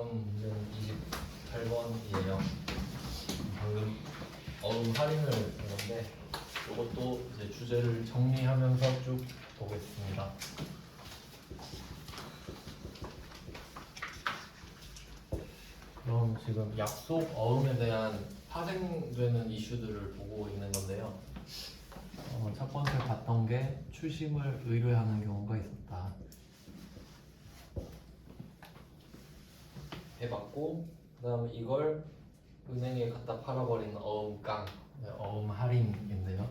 다음 문제는 28번이에요. 방금 어음 할인을 했는데 이것도 이제 주제를 정리하면서 쭉 보겠습니다. 그럼 지금 약속 어음에 대한 파생되는 이슈들을 보고 있는 건데요. 첫 번째 봤던 게 추심을 의뢰하는 경우가 있었다. 해봤고, 그 다음에 이걸 은행에 갖다 팔아버리는 어음깡, 어음 할인인데요.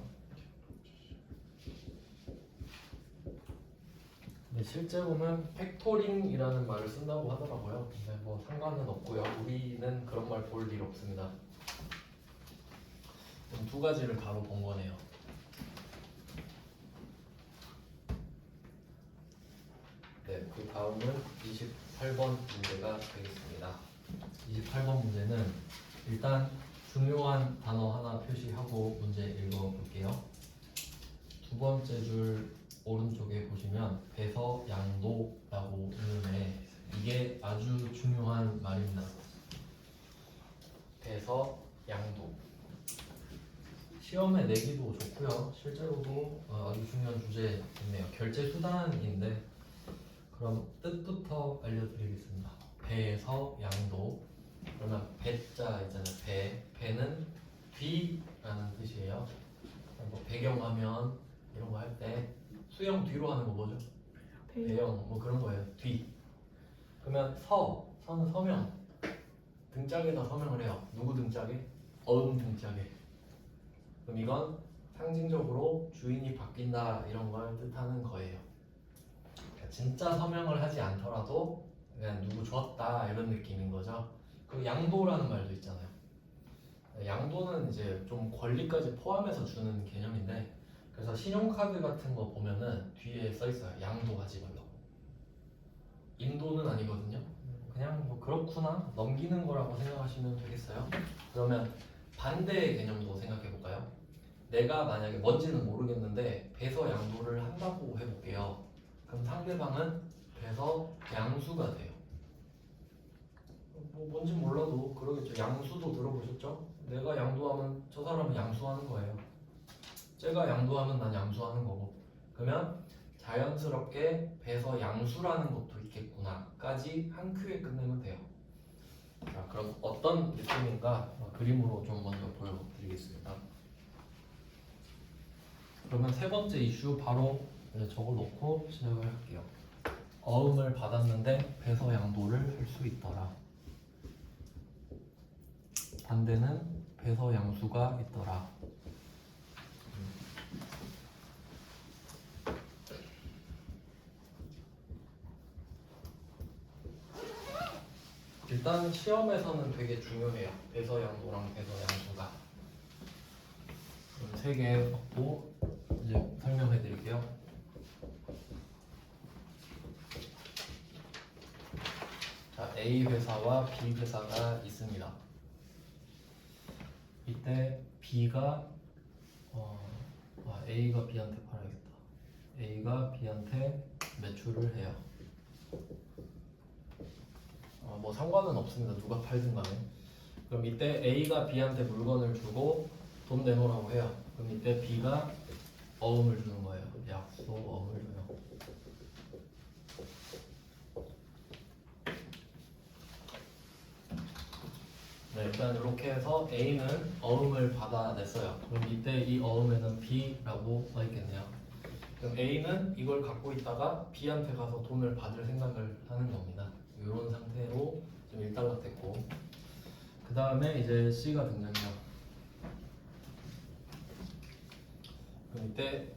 근데 실제로는 팩토링이라는 말을 쓴다고 하더라고요. 근데 뭐 상관은 없고요. 우리는 그런 말 볼 일 없습니다. 그럼 두 가지를 바로 본 거네요. 네, 그 다음은 28번 문제가 되겠습니다. 28번 문제는 일단 중요한 단어 하나 표시하고 문제 읽어볼게요. 두 번째 줄 오른쪽에 보시면 배서양도라고 있는데 이게 아주 중요한 말입니다. 배서양도. 시험에 내기도 좋고요. 실제로도 아주 중요한 주제이네요. 결제 수단인데 그럼 뜻부터 알려드리겠습니다. 배서양도. 그러면 배자 있잖아요. 배는 뒤라는 뜻이에요. 뭐 배경화면 이런 거 할 때 수영 뒤로 하는 거 뭐죠? 배영 뭐 그런 거예요. 뒤. 그러면 서는 서명. 등짝에다 서명을 해요. 누구 등짝에? 어음 등짝에. 그럼 이건 상징적으로 주인이 바뀐다 이런 걸 뜻하는 거예요. 그러니까 진짜 서명을 하지 않더라도 그냥 누구 줬다 이런 느낌인 거죠. 그 양도라는 말도 있잖아요. 양도는 이제 좀 권리까지 포함해서 주는 개념인데 그래서 신용카드 같은 거 보면은 뒤에 써 있어요. 양도하지 말라고. 인도는 아니거든요. 그냥 뭐 그렇구나 넘기는 거라고 생각하시면 되겠어요. 그러면 반대의 개념도 생각해 볼까요? 내가 만약에 뭔지는 모르겠는데 배서 양도를 한다고 해볼게요. 그럼 상대방은 배서 양수가 돼요. 뭐 뭔지 몰라도 그러겠죠. 양수도 들어보셨죠? 내가 양도하면 저 사람은 양수하는 거예요. 제가 양도하면 난 양수하는 거고. 그러면 자연스럽게 배서 양수라는 것도 있겠구나까지 한 큐에 끝내면 돼요. 자, 그럼 어떤 느낌인가 그림으로 좀 먼저 보여드리겠습니다. 그러면 세 번째 이슈 바로 적어놓고 시작을 할게요. 어음을 받았는데 배서 양도를 할 수 있더라. 반대는 배서 양수가 있더라. 일단 시험에서는 되게 중요해요. 배서 양도랑 배서 양수가. 그럼 세 개 갖고 이제 설명해 드릴게요. 자, A 회사와 B 회사가 있습니다. 이때 B가 A가 B한테 팔아야겠다. A가 B한테 매출을 해요. 뭐 상관은 없습니다. 누가 팔든 간에. 그럼 이때 A가 B한테 물건을 주고 돈 내놓으라고 해요. 그럼 이때 B가 어음을 주는 거예요. 약속 어음을 줘요. 네, 일단 이렇게 해서 A는 어음을 받아냈어요. 그럼 이때 이 어음에는 B라고 써있겠네요. 그럼 A는 이걸 갖고 있다가 B한테 가서 돈을 받을 생각을 하는 겁니다. 이런 상태로 좀 일단락됐고 그 다음에 이제 C가 등장해요. 그럼 이때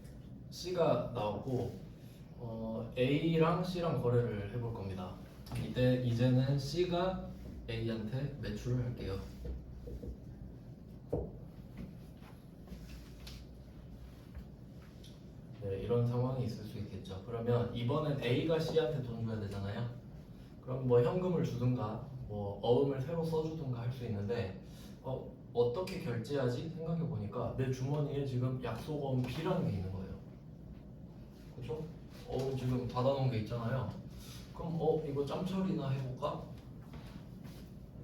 C가 나오고 A랑 C랑 거래를 해볼 겁니다. 이때 이제는 C가 A한테 매출을 할게요. 네, 이런 상황이 있을 수 있겠죠. 그러면 이번엔 A가 C한테 돈 줘야 되잖아요. 그럼 뭐 현금을 주든가 뭐 어음을 새로 써주든가 할 수 있는데 어떻게 결제하지? 생각해 보니까 내 주머니에 지금 약속어음 B라는 게 있는 거예요. 그렇죠? 지금 받아놓은 게 있잖아요. 그럼 이거 짬처리나 해볼까?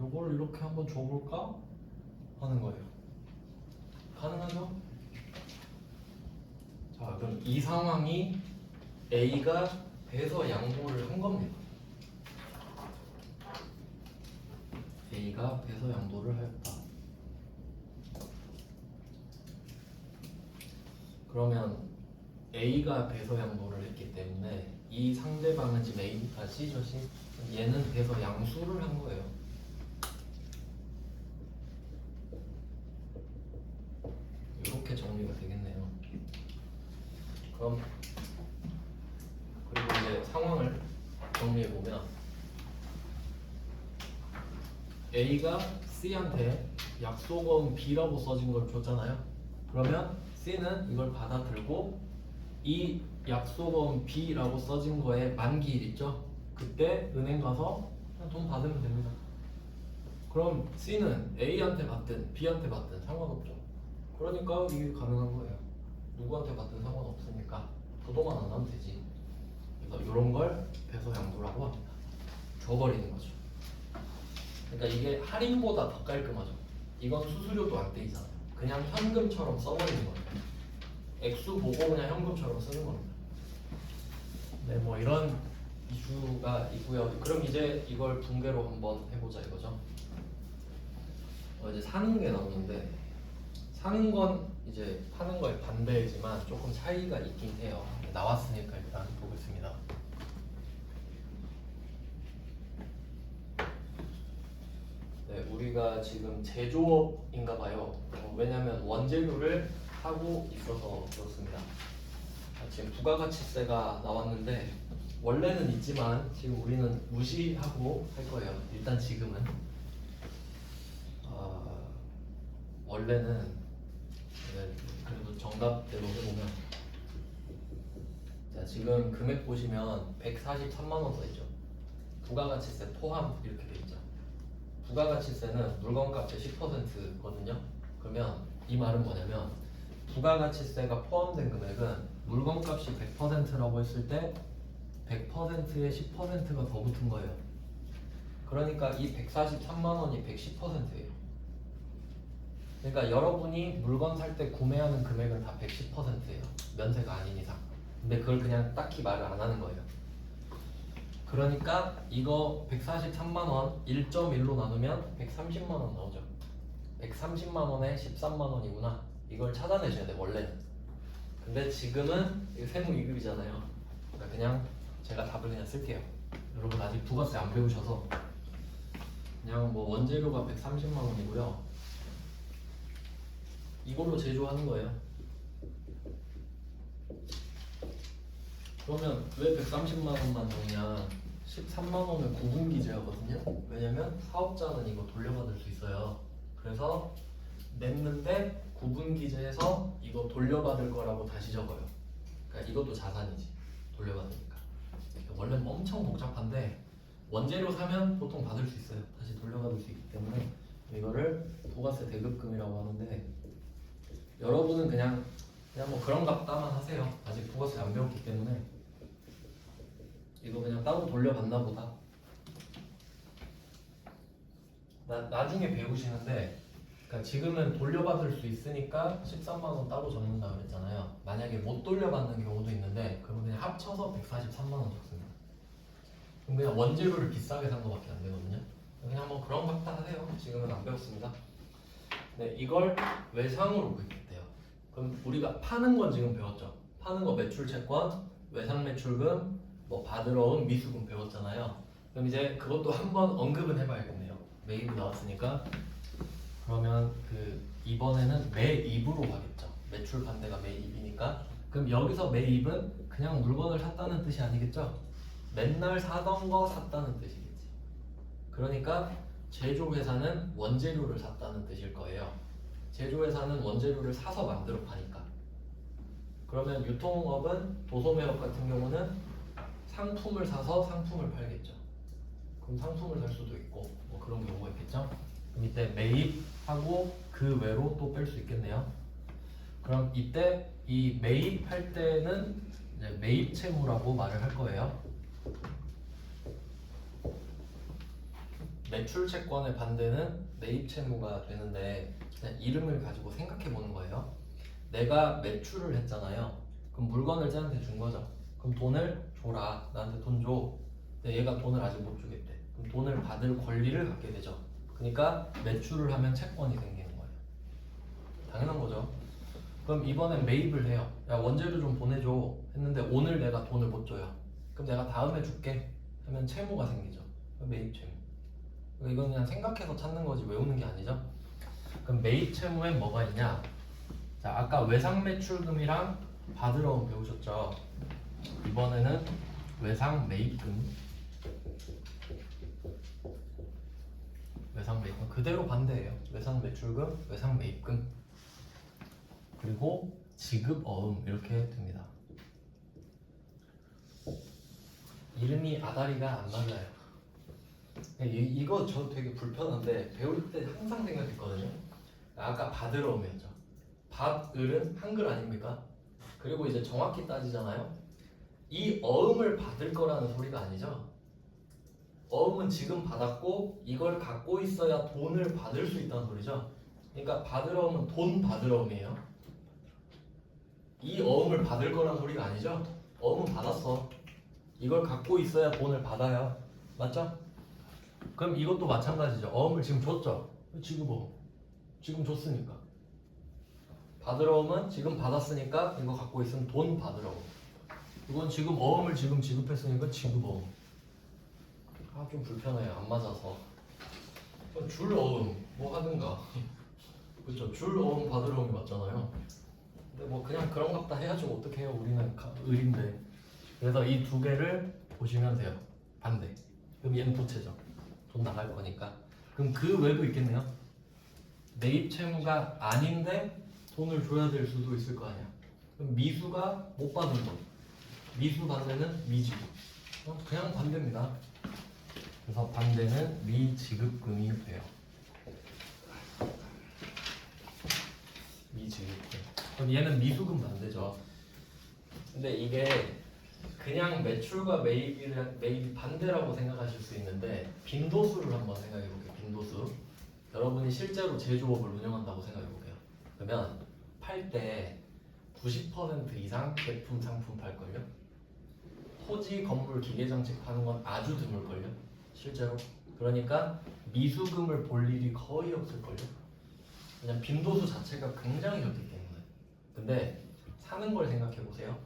요걸 이렇게 한번 줘볼까 하는 거예요. 가능하죠? 자, 그럼 이 상황이 A가 배서 양보를 한 겁니다. A가 배서 양보를 하였다. 그러면 A가 배서 양보를 했기 때문에 이 상대방은 지금 C죠, C? 얘는 배서 양수를 한 거예요. 이렇게 정리가 되겠네요. 그럼 그리고 이제 상황을 정리해 보면 A가 C한테 약속은 B라고 써진 걸 줬잖아요. 그러면 C는 이걸 받아들고 이 약속은 B라고 써진 거에 만기일 있죠? 그때 은행 가서 그냥 돈 받으면 됩니다. 그럼 C는 A한테 받든 B한테 받든 상관없죠. 그러니까 이게 가능한 거예요. 누구한테 받든 상관없으니까 도도만 안 하면 되지. 그래서 이런 걸 배서 양도라고 합니다. 줘버리는 거죠. 그러니까 이게 할인보다 더 깔끔하죠. 이건 수수료도 안 떼이잖아요. 그냥 현금처럼 써버리는 거예요. 액수 보고 그냥 현금처럼 쓰는 겁니다. 네, 뭐 이런 이슈가 있고요. 그럼 이제 이걸 붕괴로 한번 해보자 이거죠. 이제 사는 게 나오는데 사는 건 이제 파는 거에 반대이지만 조금 차이가 있긴 해요. 나왔으니까 일단 보겠습니다. 네, 우리가 지금 제조업인가 봐요. 왜냐하면 원재료를 하고 있어서 그렇습니다. 지금 부가가치세가 나왔는데 원래는 있지만 지금 우리는 무시하고 할 거예요. 일단 지금은 원래는 그래도 정답대로 해보면 자 지금 금액 보시면 143만 원 써있죠. 부가가치세 포함 이렇게 돼 있죠. 부가가치세는 물건값의 10%거든요. 그러면 이 말은 뭐냐면 부가가치세가 포함된 금액은 물건값이 100%라고 했을 때 100%에 10%가 더 붙은 거예요. 그러니까 이 143만 원이 110%예요. 그러니까 여러분이 물건 살 때 구매하는 금액은 다 110%예요. 면세가 아닌 이상. 근데 그걸 그냥 딱히 말을 안 하는 거예요. 그러니까 이거 143만 원 1.1로 나누면 130만 원 나오죠. 130만 원에 13만 원이구나. 이걸 찾아내셔야 돼 원래는. 근데 지금은 이거 세무 2급이잖아요. 그러니까 그냥 제가 답을 그냥 쓸게요. 여러분 아직 부가세 안 배우셔서 그냥 뭐 원재료가 130만 원이고요. 이걸로 제조하는 거예요. 그러면 왜 130만 원만 넣냐? 13만 원을 구분기재하거든요. 왜냐면 사업자는 이거 돌려받을 수 있어요. 그래서 냈는데 구분기재해서 이거 돌려받을 거라고 다시 적어요. 그러니까 이것도 자산이지. 돌려받으니까. 원래 엄청 복잡한데 원재료 사면 보통 받을 수 있어요. 다시 돌려받을 수 있기 때문에 이거를 부가세 대급금이라고 하는데 여러분은 그냥 뭐 그런 값다만 하세요. 아직 부가세 안 배웠기 때문에 이거 그냥 따로 돌려받나 보다. 나중에 배우시는데 그러니까 지금은 돌려받을 수 있으니까 13만 원 따로 적는다 그랬잖아요. 만약에 못 돌려받는 경우도 있는데 그러면 그냥 합쳐서 143만 원 적습니다. 그럼 그냥 원재료를 비싸게 산 거밖에 안 되거든요. 그냥 뭐 그런 값다 하세요. 지금은 안 배웠습니다. 네, 이걸 외상으로 구입했대요. 그럼 우리가 파는 건 지금 배웠죠. 파는 거 매출채권, 외상매출금, 뭐 받으러 온 미수금 배웠잖아요. 그럼 이제 그것도 한번 언급은 해봐야겠네요. 매입이 나왔으니까. 그러면 이번에는 매입으로 가겠죠. 매출 반대가 매입이니까. 그럼 여기서 매입은 그냥 물건을 샀다는 뜻이 아니겠죠? 맨날 사던 거 샀다는 뜻이겠지. 그러니까 제조회사는 원재료를 샀다는 뜻일 거예요. 제조회사는 원재료를 사서 만들어 파니까. 그러면 유통업은 도소매업 같은 경우는 상품을 사서 상품을 팔겠죠. 그럼 상품을 살 수도 있고 뭐 그런 경우가 있겠죠. 그럼 이때 매입하고 그 외로 또 뺄 수 있겠네요. 그럼 이때 이 매입할 때는 이제 매입 채무라고 말을 할 거예요. 매출 채권의 반대는 매입 채무가 되는데 그냥 이름을 가지고 생각해 보는 거예요. 내가 매출을 했잖아요. 그럼 물건을 쟤한테 준 거죠. 그럼 돈을 줘라. 나한테 돈 줘. 근데 얘가 돈을 아직 못 주겠대. 그럼 돈을 받을 권리를 갖게 되죠. 그러니까 매출을 하면 채권이 생기는 거예요. 당연한 거죠. 그럼 이번엔 매입을 해요. 야, 원재료 좀 보내줘 했는데 오늘 내가 돈을 못 줘요. 그럼 내가 다음에 줄게 하면 채무가 생기죠. 매입 채무. 이건 그냥 생각해서 찾는 거지 외우는 게 아니죠. 그럼 매입 채무엔 뭐가 있냐? 자, 아까 외상 매출금이랑 받으러 온 배우셨죠? 이번에는 외상 매입금. 외상 매입금 그대로 반대예요. 외상 매출금, 외상 매입금. 그리고 지급 어음 이렇게 됩니다. 이름이 아다리가 안 맞아요. 이거 저 되게 불편한데 배울 때 항상 생각했거든요. 아까 받으러 오면죠. 받을은 한글 아닙니까? 그리고 이제 정확히 따지잖아요. 이 어음을 받을 거라는 소리가 아니죠. 어음은 지금 받았고 이걸 갖고 있어야 돈을 받을 수 있다는 소리죠. 그러니까 받으러 오면 돈 받으러 오면요. 이 어음을 받을 거라는 소리가 아니죠. 어음은 받았어. 이걸 갖고 있어야 돈을 받아요. 맞죠? 그럼 이것도 마찬가지죠. 어음을 지금 줬죠. 지급어음. 지금 줬으니까. 받으러 오면 지금 받았으니까 이거 갖고 있으면 돈 받으러 오. 이건 지금 어음을 지금 지급했으니까 지급어음. 아, 좀 불편해요. 안 맞아서. 줄 어음 뭐 하든가. 그렇죠. 줄 어음 받으러 오면 맞잖아요. 근데 뭐 그냥 그런갑다 해야지 어떡해요. 우리는 을인데. 그래서 이 두 개를 보시면 돼요. 반대. 그럼 얘는 부채죠. 돈 나갈 거니까. 그럼 그 외도 있겠네요. 매입 채무가 아닌데 돈을 줘야 될 수도 있을 거 아니야. 그럼 미수가 못 받은 돈. 미수 반대는 미지급. 그냥 반대입니다. 그래서 반대는 미지급금이 돼요. 미지급금. 그럼 얘는 미수금 반대죠. 근데 이게 그냥 매출과 매입이 반대라고 생각하실 수 있는데 빈도수를 한번 생각해 볼게요. 빈도수. 여러분이 실제로 제조업을 운영한다고 생각해 볼게요. 그러면 팔 때 90% 이상 제품 상품 팔걸요? 토지, 건물, 기계장치 파는 건 아주 드물걸요? 실제로. 그러니까 미수금을 볼 일이 거의 없을걸요? 그냥 빈도수 자체가 굉장히 적기 때문에. 근데 사는 걸 생각해 보세요.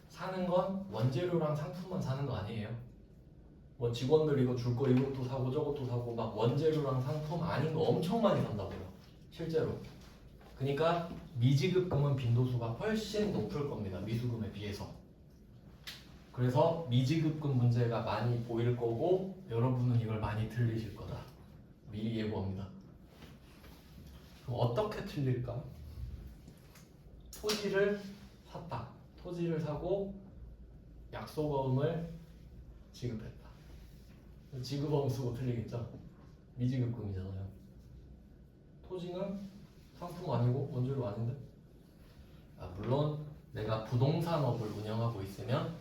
사는 건 원재료랑 상품만 사는 거 아니에요. 뭐 직원들 이거 줄 거 이것도 사고 저것도 사고 막 원재료랑 상품 아닌 거 엄청 많이 산다고요. 실제로. 그러니까 미지급금은 빈도수가 훨씬 높을 겁니다. 미수금에 비해서. 그래서 미지급금 문제가 많이 보일 거고 여러분은 이걸 많이 틀리실 거다. 미리 예고합니다. 그럼 어떻게 틀릴까? 토지를 샀다. 토지를 사고 약속어음을 지급했다. 지급어음 쓰고 틀리겠죠? 미지급금이잖아요. 토지는 상품 아니고 원재료 아닌데? 물론 내가 부동산업을 운영하고 있으면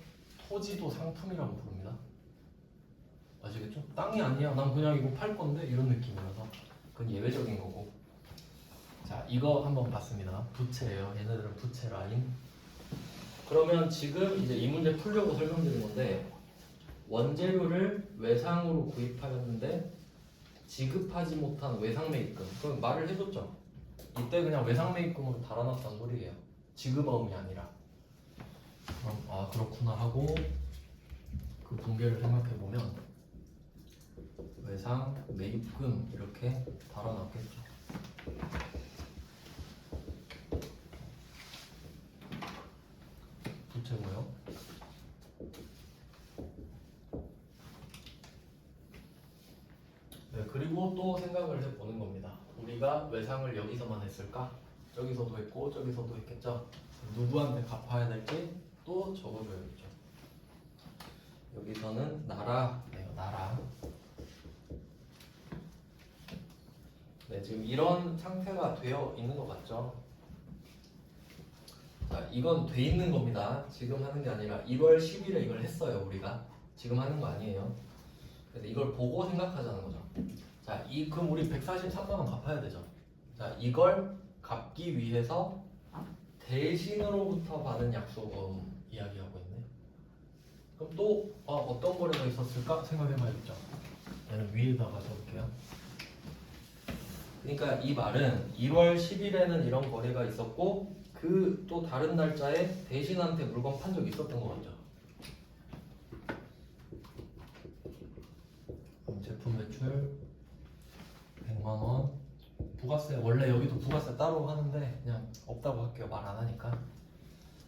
토지도 상품이라고 부릅니다. 아시겠죠? 땅이 아니야. 난 그냥 이거 팔 건데 이런 느낌이라서 그건 예외적인 거고. 자, 이거 한번 봤습니다. 부채예요. 얘네들은 부채 라인. 그러면 지금 이제 이 문제 풀려고 설명드린 건데 원재료를 외상으로 구입하였는데 지급하지 못한 외상매입금. 그럼 말을 해줬죠. 이때 그냥 외상매입금으로 달아놨다는 소리예요. 지급어음이 아니라. 그럼 그렇구나 하고 그 분계를 생각해보면 외상매입금 이렇게 달아놨겠죠. 부채고요. 네, 그리고 또 생각을 해보는 겁니다. 우리가 외상을 여기서만 했을까? 저기서도 했고 저기서도 했겠죠. 누구한테 갚아야 될지 또 적어줘야겠죠. 여기서는 나라네요. 나라. 네, 지금 이런 상태가 되어 있는 것 같죠. 자, 이건 돼 있는 겁니다. 지금 하는 게 아니라 1월 10일에 이걸 했어요. 우리가 지금 하는 거 아니에요. 그래서 이걸 보고 생각하자는 거죠. 자, 그럼 우리 143만 원 갚아야 되죠. 자, 이걸 갚기 위해서 대신으로부터 받은 약속금 이야기하고 있네. 그럼 또 어떤 거래가 있었을까 생각해봐야겠죠. 얘는 위에다가 적을게요. 그러니까 이 말은 1월 10일에는 이런 거래가 있었고 그 또 다른 날짜에 대신한테 물건 판 적이 있었던 거 같죠. 그럼 제품 매출 100만 원. 부가세 원래 여기도 부가세 따로 하는데 그냥 없다고 할게요. 말 안 하니까.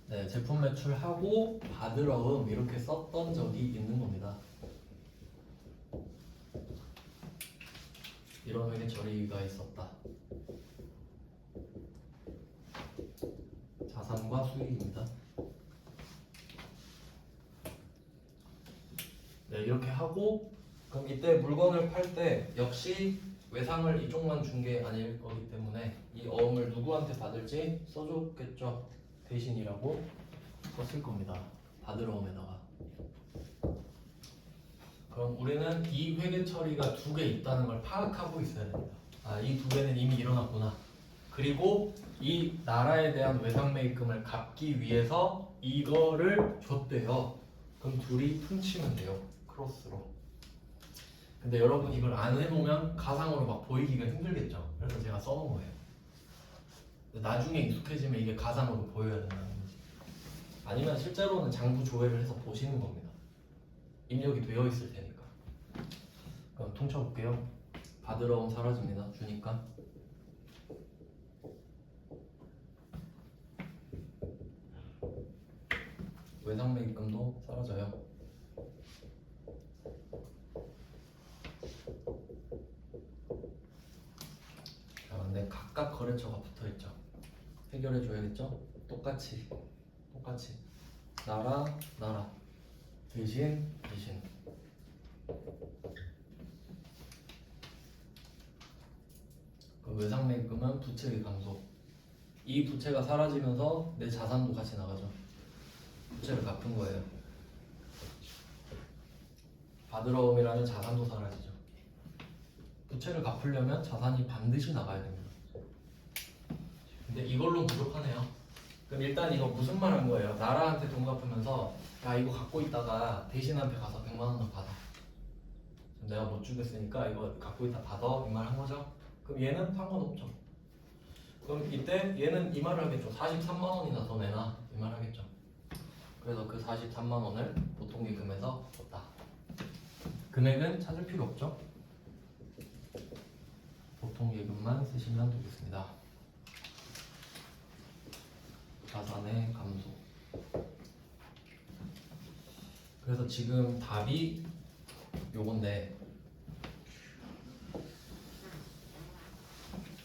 네, 제품 매출하고 받으러음 이렇게 썼던 적이 있는 겁니다. 이런 회계 처리가 있었다. 자산과 수익입니다. 네, 이렇게 하고 그럼 이때 물건을 팔 때 역시 외상을 이쪽만 준 게 아닐 거기 때문에 이 어음을 누구한테 받을지 써줬겠죠. 대신이라고 썼을 겁니다. 받으러음에다가. 그럼 우리는 이 회계 처리가 두 개 있다는 걸 파악하고 있어야 됩니다. 아, 이 두 개는 이미 일어났구나. 그리고 이 나라에 대한 외상매입금을 갚기 위해서 이거를 줬대요. 그럼 둘이 퉁치면 돼요. 크로스로. 근데 여러분 이걸 안 해놓으면 가상으로 막 보이기가 힘들겠죠. 그래서 제가 써놓은 거예요. 나중에 익숙해지면 이게 가상으로 보여야 된다는 거지. 아니면 실제로는 장부 조회를 해서 보시는 겁니다. 입력이 되어 있을 테니까. 그럼 퉁쳐볼게요. 받으러움 사라집니다. 주니까. 외상매입금도 사라져요. 자, 근데 각각 거래처가 붙어있죠. 해결해줘야겠죠? 똑같이 나라 대신 그 외상매입금은 부채의 감소. 이 부채가 사라지면서 내 자산도 같이 나가죠. 부채를 갚은 거예요. 받으러움이라는 자산도 사라지죠. 부채를 갚으려면 자산이 반드시 나가야 됩니다. 근데 이걸로 부족하네요. 그럼 일단 이거 무슨 말 한 거예요? 나라한테 돈 갚으면서 야 이거 갖고 있다가 대신한테 가서 100만 원 받아. 내가 못 주겠으니까 이거 갖고 있다 받아. 이 말 한 거죠? 그럼 얘는 상관없죠. 그럼 이때 얘는 이 말을 하겠죠. 43만 원이나 더 내놔. 이 말 하겠죠. 그래서 그 43만 원을 보통기금에서 줬다. 금액은 찾을 필요 없죠. 보통예금만 쓰시면 되겠습니다. 자산의 감소. 그래서 지금 답이 요건데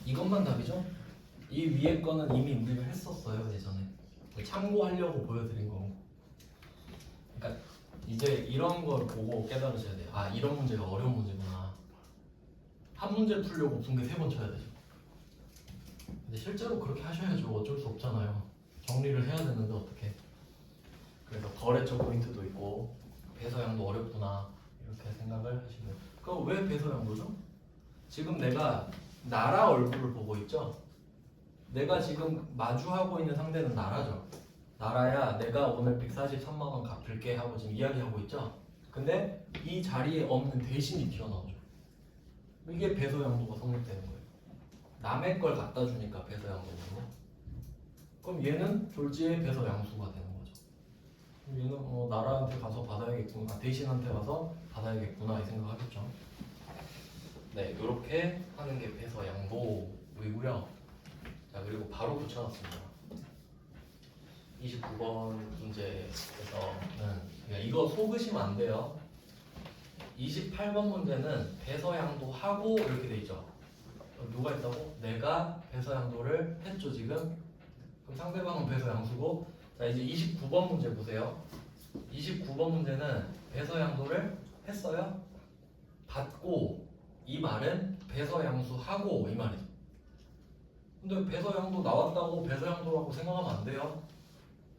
이것만 답이죠? 이 위에 거는 이미 우리가 했었어요 예전에. 참고하려고 보여드린 거고. 그러니까 이제 이런 걸 보고 깨달으셔야 돼요. 아 이런 문제가 어려운 문제구나. 한 문제 풀려고 붕괴 3번 쳐야 되죠. 근데 실제로 그렇게 하셔야죠. 어쩔 수 없잖아요. 정리를 해야 되는데 어떻게. 그래서 거래처 포인트도 있고 배서양도 어렵구나 이렇게 생각을 하시고요. 그럼 왜 배서양도죠? 지금 내가 나라 얼굴을 보고 있죠. 내가 지금 마주하고 있는 상대는 나라죠. 나라야 내가 오늘 143만 원 갚을게 하고 지금 이야기하고 있죠. 근데 이 자리에 없는 대신이 튀어나오죠. 이게 배서양도가 성립되는 거예요. 남의 걸 갖다 주니까 배서양도는 거. 그럼 얘는 졸지의 배서양수가 되는 거죠. 그럼 얘는 나라한테 가서 받아야겠구나, 대신한테 가서 받아야겠구나 이 생각하겠죠. 네, 이렇게 하는 게 배서양도이고요. 자, 그리고 바로 붙여놨습니다. 29번 문제에서는 이거 속으시면 안 돼요. 28번 문제는 배서양도하고 이렇게 돼 있죠. 누가 있다고? 내가 배서양도를 했죠 지금. 그럼 상대방은 배서양수고. 자 이제 29번 문제 보세요. 29번 문제는 배서양도를 했어요. 받고 이 말은 배서양수하고 이 말이죠. 근데 배서양도 나왔다고 배서양도라고 생각하면 안 돼요.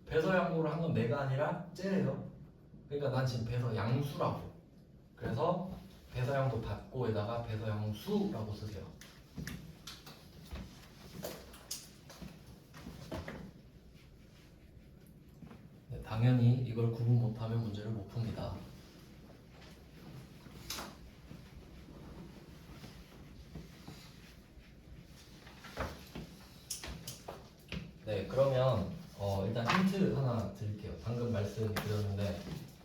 배서양도를 한 건 내가 아니라 쟤예요. 그러니까 난 지금 배서양수라고. 그래서 배서양도 받고에다가 배서양수라고 쓰세요. 네, 당연히 이걸 구분 못하면 문제를 못 풉니다. 네, 그러면 일단 힌트 하나 드릴게요. 방금 말씀드렸는데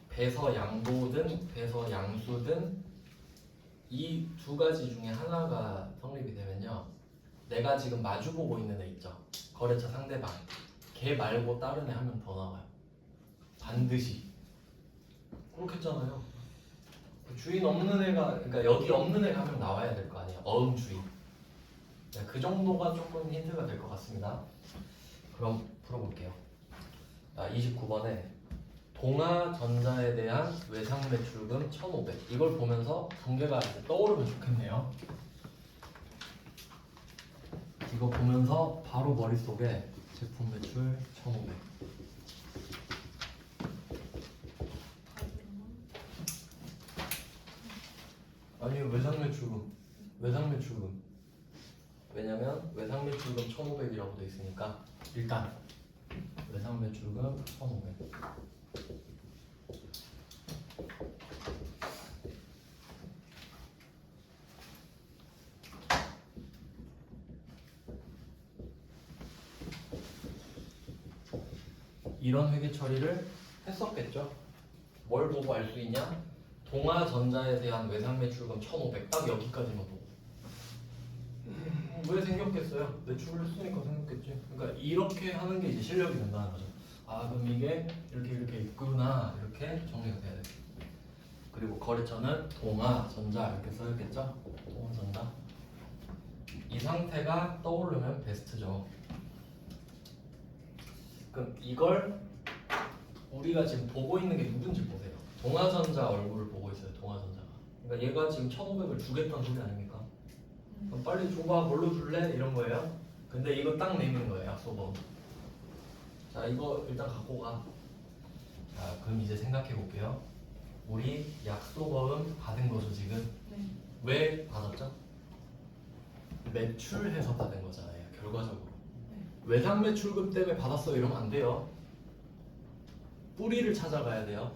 배서양도든 배서양수든 이 두 가지 중에 하나가 성립이 되면요, 내가 지금 마주보고 있는 애 있죠, 거래처 상대방, 걔 말고 다른 애 한 명 더 나와요. 반드시. 그렇겠잖아요. 주인 없는 애가, 그러니까 여기 없는 애가 한 명 나와야 될 거 아니에요. 어음 주인. 네, 그 정도가 조금 힌트가 될 것 같습니다. 그럼 풀어볼게요. 29번에 동아전자에 대한 외상매출금 1,500. 이걸 보면서 붕괴가 떠오르면 좋겠네요. 이거 보면서 바로 머릿속에 제품 매출 1,500. 아니, 외상매출금. 왜냐면 외상매출금 1,500이라고 돼 있으니까 일단 외상매출금 1,500. 이런 회계 처리를 했었겠죠. 뭘 보고 알 수 있냐? 동아전자에 대한 외상매출금 1,500. 딱 여기까지만 보고. 왜 생겼겠어요? 매출을 했으니까 생겼겠지. 그러니까 이렇게 하는 게 이제 실력이 된다는 거죠. 아, 그럼 이게 이렇게 있구나, 이렇게 정리가 돼야 돼. 그리고 거래처는 동아전자 이렇게 써야겠죠. 동아전자. 이 상태가 떠오르면 베스트죠. 그럼 이걸 우리가 지금 보고 있는 게 누군지 보세요. 동아전자 얼굴을 보고 있어요. 동아전자가. 그러니까 얘가 지금 1,500을 주겠다는 소리 아닙니까? 그럼 빨리 줘봐, 뭘로 줄래? 이런 거예요. 근데 이거 딱 내는 거예요, 약속어. 자, 이거 일단 갖고 가. 자, 그럼 이제 생각해 볼게요. 우리 약속어음 받은 거죠, 지금? 네. 왜 받았죠? 매출해서 받은 거잖아요, 결과적으로. 네. 외상 매출금 때문에 받았어 이러면 안 돼요. 뿌리를 찾아가야 돼요.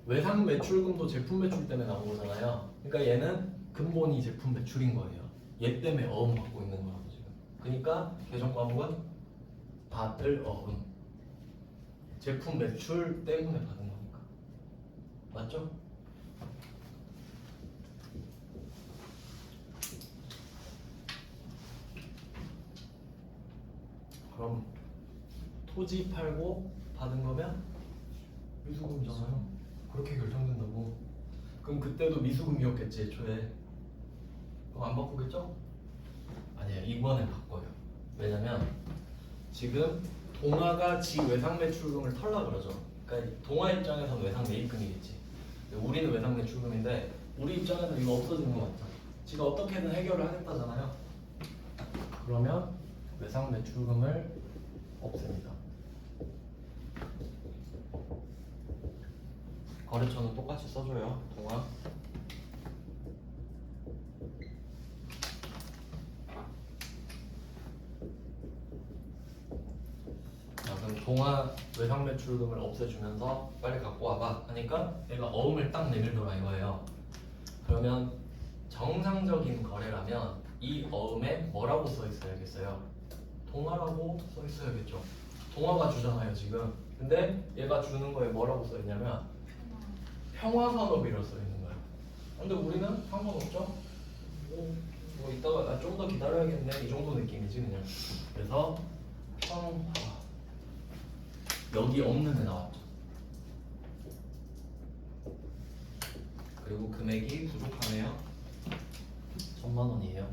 외상 매출금도 제품 매출 때문에 나온 거잖아요. 그러니까 얘는 근본이 제품 매출인 거예요. 얘 때문에 어음 받고 있는 거라고 지금. 그러니까 계정 과목은 받을 어음. 제품 매출 때문에 받은 거니까. 맞죠? 그럼 토지 팔고 받은 거면 미수금이잖아요. 그렇게 결정된다고. 그럼 그때도 미수금이었겠지 애초에. 그럼 안 바꾸겠죠? 아니에요. 이번엔 바꿔요. 왜냐면 지금 동아가 지 외상 매출금을 털라 그러죠. 그러니까 동아 입장에서는 외상 매입금이겠지. 우리는 외상 매출금인데 우리 입장에서는 이거 없어지는 거 맞죠? 지가 어떻게든 해결을 하겠다잖아요. 그러면 외상 매출금을 없앱니다. 거래처는 똑같이 써줘요. 동아. 자, 그럼 동아 외상 매출금을 없애주면서 빨리 갖고 와봐 하니까 얘가 어음을 딱 내밀더라 이거예요. 그러면 정상적인 거래라면 이 어음에 뭐라고 써 있어야겠어요? 동아라고 써 있어야겠죠. 동아가 주잖아요 지금. 근데 얘가 주는 거에 뭐라고 써 있냐면 평화산업이라고 써 있는 거예요. 근데 우리는 상관없죠. 뭐 이따가 좀 더 기다려야겠네 이 정도 느낌이지 그냥. 그래서 평화. 여기 없는 애 나왔죠. 그리고 금액이 부족하네요. 1,000만 원이에요.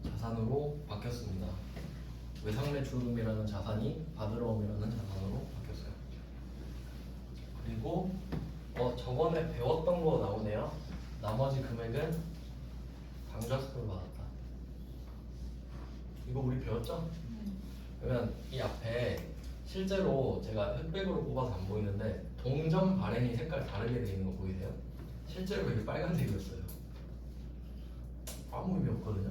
자산으로 바뀌었습니다. 외상매출금이라는 자산이 받으러옴이라는 자산으로 바뀌었어요. 그리고 저번에 배웠던 거 나오네요. 나머지 금액은 강좌수를 받았다. 이거 우리 배웠죠? 그러면 이 앞에 실제로 제가 흑백으로 뽑아서 안 보이는데 동전 발행이 색깔 다르게 돼 있는 거 보이세요? 실제로 이게 빨간색이었어요. 아무 의미 없거든요.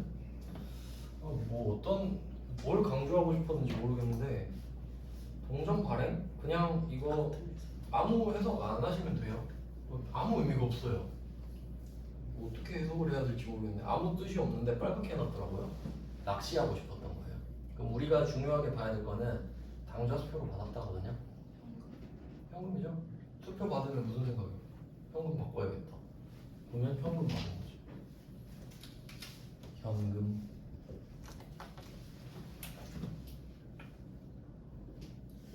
뭐 어떤 뭘 강조하고 싶었는지 모르겠는데 동전 발행? 그냥 이거 아무 해석 안 하시면 돼요. 아무 의미가 없어요. 뭐 어떻게 해석을 해야 될지 모르겠네. 아무 뜻이 없는데 빨갛게 해놨더라고요. 낚시하고 싶었던 거예요. 그럼 우리가 중요하게 봐야 될 거는 당좌 수표를 받았다거든요. 현금이죠? 수표 받으면 무슨 생각이에요? 현금 바꿔야겠다. 그러면 현금 받는 거죠. 현금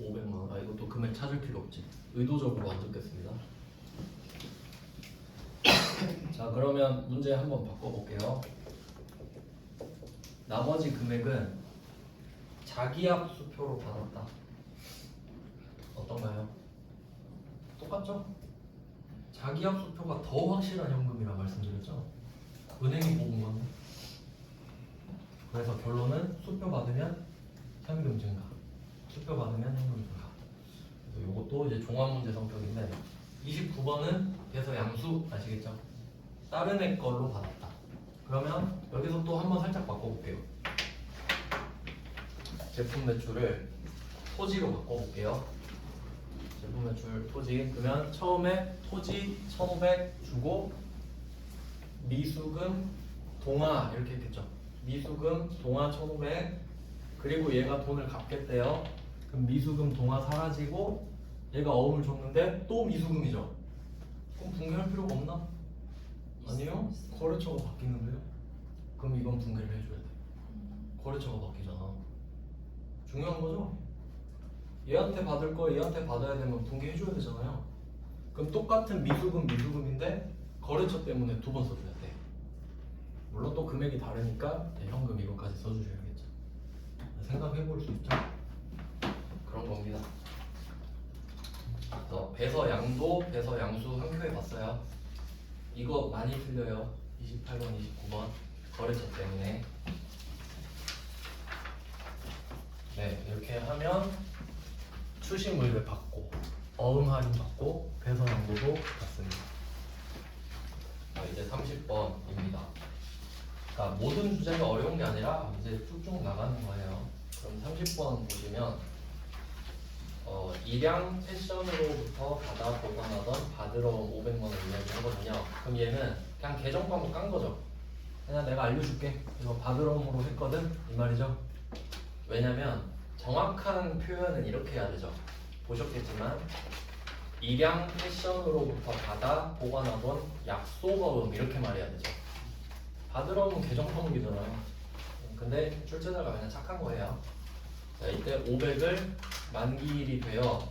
500만 원. 아 이것도 금액 찾을 필요 없지. 의도적으로 안 적겠습니다. 자 그러면 문제 한번 바꿔볼게요. 나머지 금액은 자기압 수표로 받았다. 어떤가요? 똑같죠? 자기압 수표가 더 확실한 현금이라 말씀드렸죠? 은행이 뽑은 건데. 그래서 결론은 수표 받으면 현금 증가. 수표 받으면 현금 증가. 그래서 이것도 이제 종합 문제 성격인데 29번은 배서 양수 아시겠죠? 다른 애 걸로 받았다. 그러면 여기서 또 한번 살짝 바꿔볼게요. 제품 매출을 토지로 바꿔볼게요. 제품 매출 토지. 그러면 처음에 토지 1,500 주고 미수금 동화 이렇게 했겠죠. 미수금 동화 1,500 그리고 얘가 돈을 갚겠대요. 그럼 미수금 동화 사라지고 얘가 어음을 줬는데 또 미수금이죠. 그럼 붕괴할 필요가 없나? 아니요. 거래처가 바뀌는데요. 그럼 이건 붕괴를 해줘야 돼. 거래처가 바뀌잖아. 중요한 거죠. 얘한테 받을 거 얘한테 받아야 되면 붕괴해줘야 되잖아요. 그럼 똑같은 미수금인데 거래처 때문에 두 번 써줘야 돼. 물론 또 금액이 다르니까 현금 이거까지 써주셔야겠죠. 생각해볼 수 있죠? 그런 겁니다. 배서 양도, 배서 양수 한 표 해봤어요. 이거 많이 틀려요. 28번, 29번 거래처 때문에. 네, 이렇게 하면 추심의뢰 받고 어음 할인 받고 배서 양도도 받습니다. 자, 이제 30번입니다. 그러니까 모든 주제가 어려운 게 아니라 이제 쭉쭉 나가는 거예요. 그럼 30번 보시면 일양 패션으로부터 받아 보관하던 받으러 온 500만 원 이야기하거든요. 그럼 얘는 그냥 계정 과목 깐 거죠. 그냥 내가 알려줄게. 이거 받으러 온으로 했거든 이 말이죠. 왜냐면 정확한 표현은 이렇게 해야 되죠. 보셨겠지만 일양 패션으로부터 받아 보관하던 약속어음 이렇게 말해야 되죠. 받으러 오면 계정 과목이잖아요. 근데 출제자가 그냥 착한 거예요. 자, 이때 500을 만기일이 되어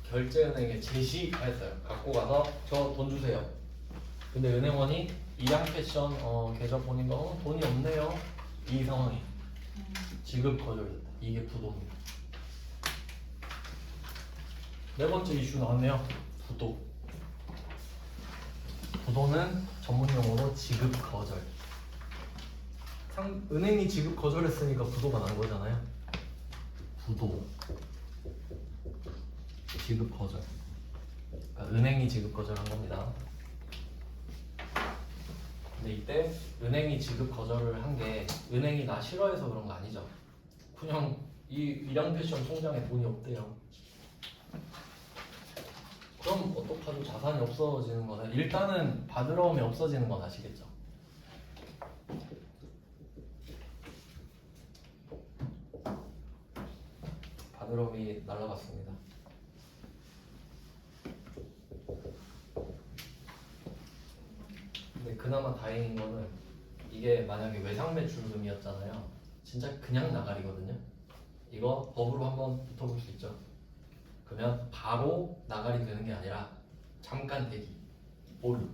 결제은행에 제시했어요. 갖고 가서 저 돈 주세요. 근데 은행원이 일양 패션 계좌 보니까 돈이 없네요. 이 상황이 지급 거절됐다. 이게 부도입니다. 네 번째 이슈 나왔네요. 부도. 부도는 전문 용어로 지급 거절. 은행이 지급 거절했으니까 부도가 난 거잖아요. 부도. 지급 거절. 그러니까 은행이 지급 거절한 겁니다. 근데 이때 은행이 지급 거절을 한 게 은행이 나 싫어해서 그런 거 아니죠. 그냥 이 일양 패션 통장에 돈이 없대요. 그럼 어떡하죠? 자산이 없어지는 거는 일단은 받으러 오면 없어지는 건 아시겠죠? 받으러 오면 날라갔습니다. 근데 그나마 다행인 거는 이게 만약에 외상 매출금이었잖아요. 진짜 그냥 나가리거든요. 이거 법으로 한번 붙어볼 수 있죠. 그러면 바로 나가리 되는 게 아니라 잠깐 대기, 보류.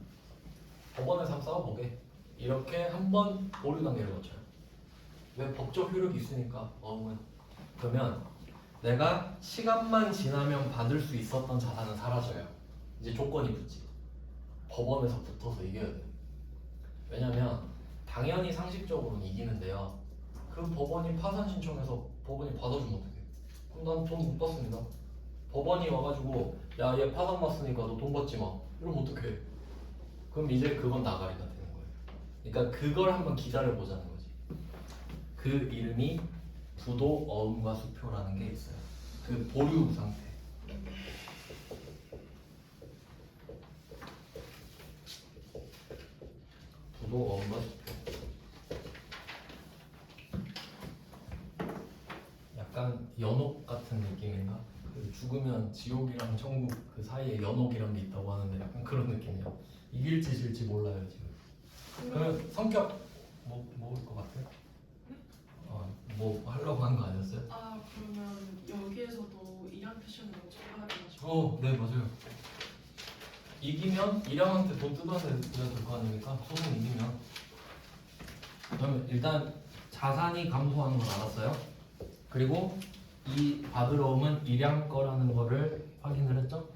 법원에서 한번 싸워보게. 이렇게 한번 보류 단계를 거쳐요. 왜 법적 효력이 있으니까 어음은. 그러면 내가 시간만 지나면 받을 수 있었던 자산은 사라져요. 이제 조건이 붙지. 법원에서 붙어서 이겨야 돼요. 왜냐면 당연히 상식적으로는 이기는데요. 그 법원이 파산 신청해서 법원이 받아주면 어떡해? 그럼 난 돈 못 받습니다. 법원이 와가지고 야 얘 파산 났으니까 너 돈 받지 마. 이러면 어떡해? 그럼 이제 그건 나가리가 되는 거예요. 그러니까 그걸 한번 기다려 보자는 거지. 그 이름이 부도 어음과 수표라는 게 있어요. 그 보류 상태. 부도 어음과 수표. 약간 연옥 같은 느낌인가? 그 죽으면 지옥이랑 천국 그 사이에 연옥이란 게 있다고 하는데 약간 그런 느낌이야. 이길지 질지 몰라요 지금. 그러면 성격 뭐일 것 같아? 뭐 하려고 하는 거 아니었어요? 아 그러면 여기에서도 이랑 표시는 너무 좁아가지고. 네 맞아요. 이기면 이랑한테 돈 뜯어야 될 거 아닙니까? 소송 이기면. 그러면 일단 자산이 감소하는 건 알았어요. 그리고 이 바드러움은 일양 거라는 거를 확인을 했죠.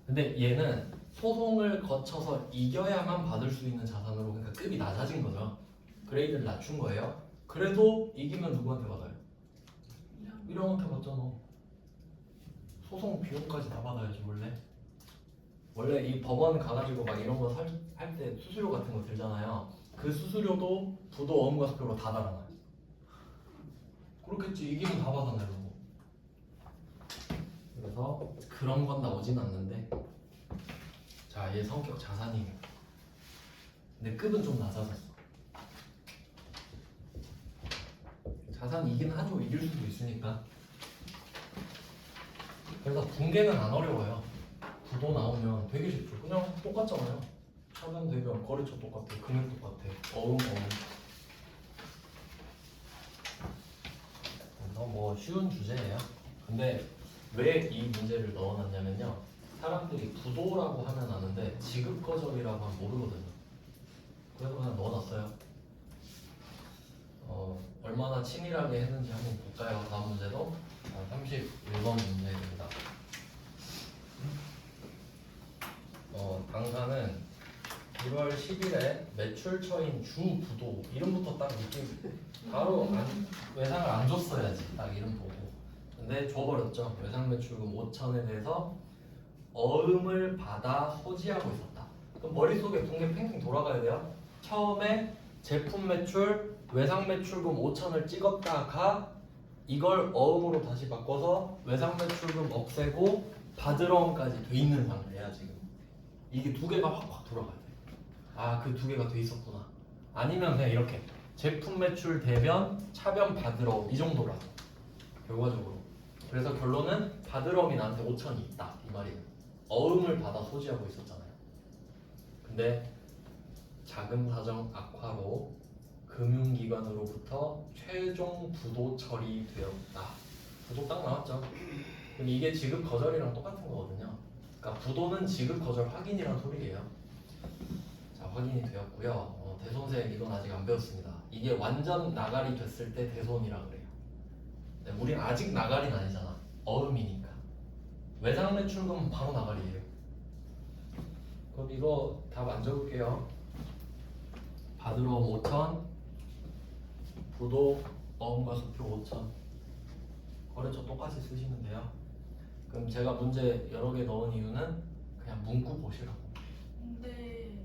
근데 얘는 소송을 거쳐서 이겨야만 받을 수 있는 자산으로, 그러니까 급이 낮아진 거죠. 그레이드를 낮춘 거예요. 그래도 이기면 누구한테 받아요? 일양한테 받잖아. 소송 비용까지 다 받아야지 원래. 원래 이 법원 가가지고 막 이런 거 할 때 수수료 같은 거 들잖아요. 그 수수료도 부도 어음과 수표로 다 달아놔요. 그렇겠지. 이기면 다 받아내려고. 그래서 그런 건 나오진 않는데, 자, 얘 성격 자산이에요. 근데 급은 좀 낮아졌어. 자산이긴 하죠. 이길 수도 있으니까. 그래서 붕괴는 안 어려워요. 부도 나오면 되게 쉽죠. 그냥 똑같잖아요. 차변 대변 거래처 똑같아. 금액 똑같아. 어음. 그래서 뭐 쉬운 주제예요. 근데 왜 이 문제를 넣어놨냐면요. 사람들이 부도라고 하면 아는데 지급거절이라고 하면 모르거든요. 그래서 그냥 넣어놨어요. 얼마나 치밀하게 했는지 한번 볼까요? 다음 문제도 31번 문제입니다. 당사는 1월 10일에 매출처인 주부도 이름부터 딱 느낌 바로 외상을 안 줬어야지. 딱 이름 보고. 근데 줘버렸죠. 외상 매출금 5천에 대해서 어음을 받아 소지하고 있었다. 그럼 머릿속에 붕괴 팽팽 돌아가야 돼요. 처음에 제품 매출, 외상 매출금 5천을 찍었다가 이걸 어음으로 다시 바꿔서 외상 매출금 없애고 바드러움까지 돼 있는 상태야 지금. 이게 두 개가 확확 돌아가야 돼. 아, 그 두 개가 돼 있었구나. 아니면 그냥 이렇게 제품 매출 대변 차변 바드러움 이 정도라서 결과적으로. 그래서 결론은 바드러움이 나한테 5천이 있다 이 말이에요. 어음을 받아 소지하고 있었잖아요. 근데 자금 사정 악화로 금융기관으로부터 최종 부도 처리되었다. 부도 딱 나왔죠. 그럼 이게 지급 거절이랑 똑같은 거거든요. 그러니까 부도는 지급 거절 확인이란 소리예요. 자, 확인이 되었고요. 대손세 이건 아직 안 배웠습니다. 이게 완전 나가리 됐을 때 대손이라 그래요. 네, 우린 아직 나가리는 아니잖아. 어음이니까. 외상 매출금은 바로 나가리예요. 그럼 이거 답 안 적을게요. 바드러움 5천, 부도 어음과 수표 5천. 거래처 똑같이 쓰시면 돼요. 그럼 제가 문제 여러 개 넣은 이유는 그냥 문구 보시라고. 근데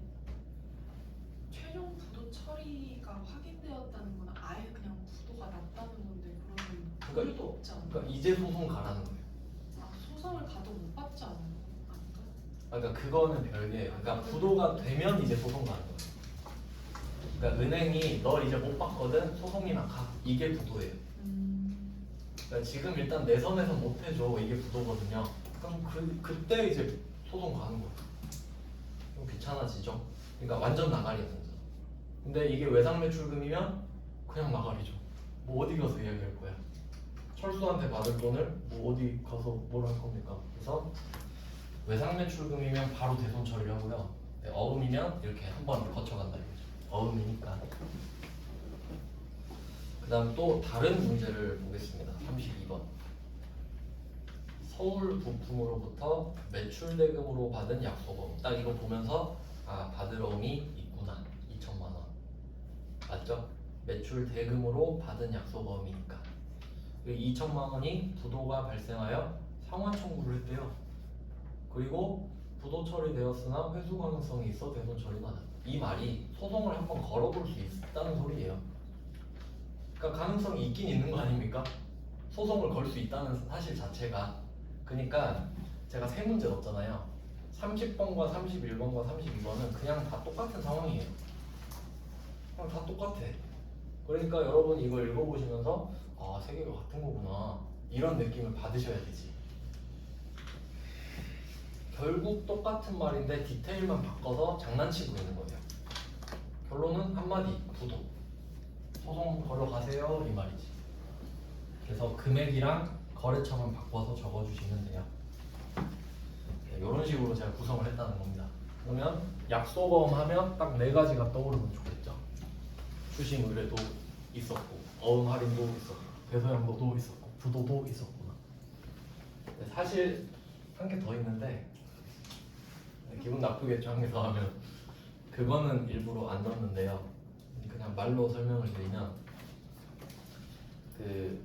최종 부도 처리가 확인되었다는 건 아예 그냥 부도가 났다는 건데 그러면 그러니까 도 없지 않나요? 그러니까 이제 소송 가라는 거예요. 아, 소송을 가도 못 받지 않나요? 아닌가? 그러니까 그거는 별개예요. 그러니까 부도가 되면 이제 소송 가는 거예요. 그러니까 은행이 너 이제 못 받거든 소송이나 가. 이게 부도예요. 그러니까 지금 일단 내 선에서 못 해줘. 이게 부도거든요. 그럼 그때 이제 소송 가는 거예요. 좀 귀찮아지죠. 그러니까 완전 나가리는 거죠. 근데 이게 외상 매출금이면 그냥 나가리죠. 뭐 어디 가서 이야기할 거야. 철수한테 받을 돈을 뭐 어디 가서 뭘 할 겁니까? 그래서 외상 매출금이면 바로 대손 처리를 하고요. 네, 어음이면 이렇게 한 번 거쳐간다 이거죠. 어음이니까. 그 다음 또 다른 문제를 보겠습니다. 32번. 서울 부품으로부터 매출 대금으로 받은 약속금. 딱 이거 보면서 아, 바드러움이 있구나. 2천만 원. 맞죠? 매출 대금으로 받은 약속금이니까. 2천만 원이 부도가 발생하여 상환 청구를 했대요. 그리고 부도 처리되었으나 회수 가능성이 있어 대손 처리가 안 했다. 이 말이 소송을 한번 걸어볼 수 있다는 소리예요. 그러니까 가능성이 있긴 있는 거 아닙니까? 소송을 걸 수 있다는 사실 자체가. 그러니까 제가 세 문제 넣었잖아요. 30번과 31번과 32번은 그냥 다 똑같은 상황이에요. 그냥 다 똑같아. 그러니까 여러분 이걸 읽어보시면서 아, 세 개가 같은 거구나 이런 느낌을 받으셔야 되지. 결국 똑같은 말인데 디테일만 바꿔서 장난치고 있는 거예요. 결론은 한마디, 부도. 소송 걸어가세요 이 말이지. 그래서 금액이랑 거래처만 바꿔서 적어주시면 돼요. 이런 식으로 제가 구성을 했다는 겁니다. 그러면 약소보험 하면 딱 네 가지가 떠오르면 좋겠죠. 추심 의뢰도 있었고, 어음 할인도 있었고, 배소양도도 있었고, 부도도 있었구나. 사실 한 개 더 있는데 기분 나쁘겠죠, 한 개 더 하면. 그거는 일부러 안 넣었는데요. 그냥 말로 설명을 드리면 그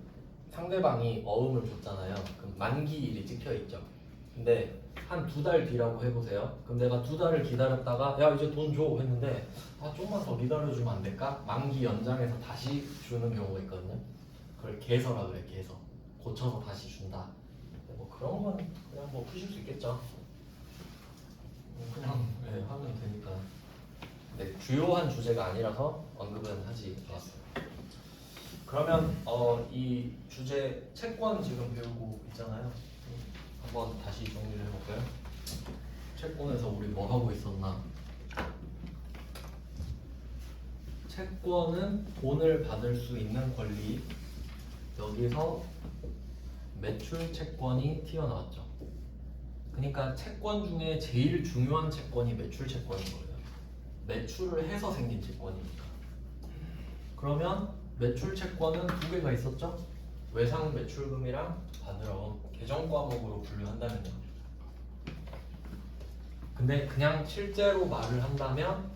상대방이 어음을 줬잖아요. 그럼 만기일이 찍혀 있죠. 근데 한 2달 뒤라고 해보세요. 그럼 내가 2달을 기다렸다가 야 이제 돈 줘 했는데 아 좀만 더 기다려주면 안 될까? 만기 연장해서 다시 주는 경우가 있거든요. 그걸 개서라 그래. 개서. 고쳐서 다시 준다. 뭐 그런 건 그냥 뭐 푸실 수 있겠죠. 그냥 네, 하면 되니까. 네, 주요한 주제가 아니라서 언급은 하지 않았어요. 그러면 이 주제 채권 지금 배우고 있잖아요. 한번 다시 정리를 해볼까요? 채권에서 우리 뭐 하고 있었나? 채권은 돈을 받을 수 있는 권리. 여기서 매출 채권이 튀어나왔죠. 그러니까 채권 중에 제일 중요한 채권이 매출 채권인 거예요. 매출을 해서 생긴 채권이니까. 그러면 매출 채권은 2개가 있었죠? 외상 매출금이랑 받으러 계정 과목으로 분류한다면요. 근데 그냥 실제로 말을 한다면